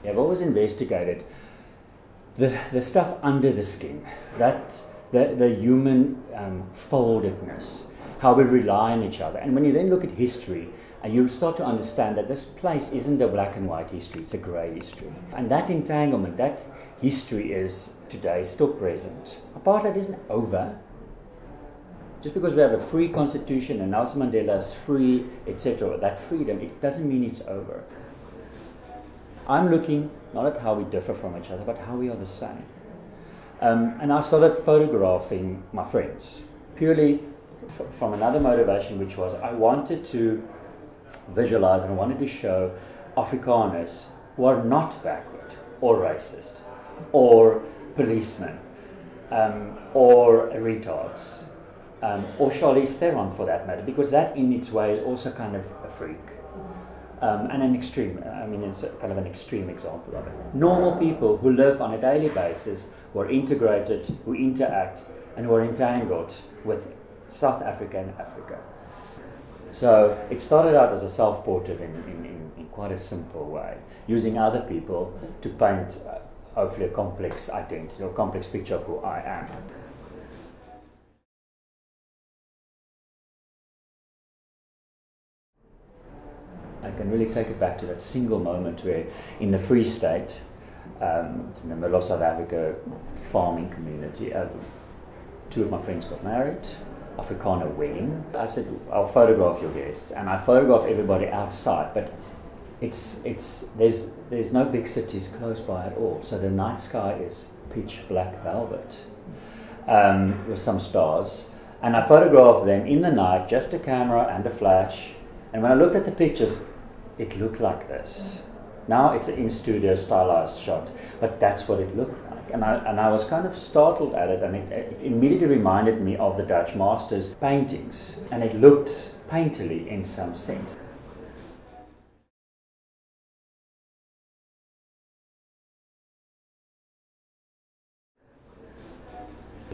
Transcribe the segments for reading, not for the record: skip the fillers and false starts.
I've always investigated the stuff under the skin, that the human foldedness, how we rely on each other. And when you then look at history, you'll start to understand that this place isn't a black and white history, it's a grey history. And that entanglement, that history is today still present. Apartheid isn't over. Just because we have a free constitution and Nelson Mandela is free, etc., that freedom, it doesn't mean it's over. I'm looking not at how we differ from each other, but how we are the same. And I started photographing my friends, purely from another motivation, which was I wanted to visualize and I wanted to show Afrikaners who are not backward or racist or policemen or retards. Or Charlize Theron for that matter, because that in its way is also kind of a freak. And an extreme, it's kind of an extreme example of it. Normal people who live on a daily basis, who are integrated, who interact, and who are entangled with South Africa and Africa. So it started out as a self-portrait in quite a simple way, using other people to paint hopefully a complex identity or complex picture of who I am. I can really take it back to that single moment where in the Free State, it's in the middle of South Africa farming community, two of my friends got married, Afrikaner wedding. I said, I'll photograph your guests, and I photograph everybody outside, but there's no big cities close by at all, so the night sky is pitch black velvet with some stars, and I photographed them in the night, just a camera and a flash. And when I looked at the pictures, it looked like this. Now it's an in-studio stylized shot, but that's what it looked like. And I was kind of startled at it, and it immediately reminded me of the Dutch masters' paintings. And it looked painterly in some sense.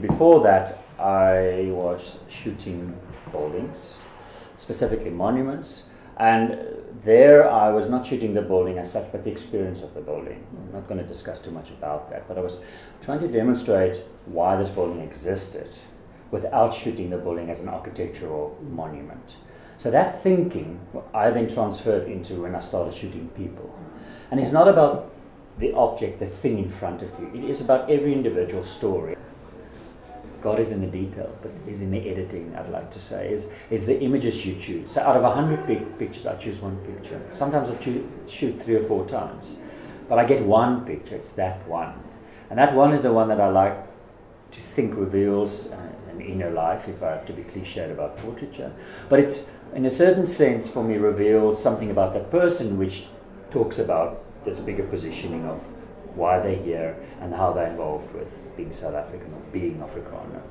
Before that, I was shooting buildings, specifically monuments, and there I was not shooting the building as such, but the experience of the building. I'm not going to discuss too much about that, but I was trying to demonstrate why this building existed without shooting the building as an architectural monument. So that thinking I then transferred into when I started shooting people. And it's not about the object, the thing in front of you. It is about every individual story. God is in the detail, but is in the editing, I'd like to say, is the images you choose. So out of 100 big pictures, I choose one picture. Sometimes I shoot 3 or 4 times, but I get one picture, it's that one. And that one is the one that I like to think reveals an inner life, if I have to be cliched about portraiture. But it, in a certain sense, for me, reveals something about that person, which talks about this bigger positioning of why they're here and how they're involved with being South African or being Afrikaner.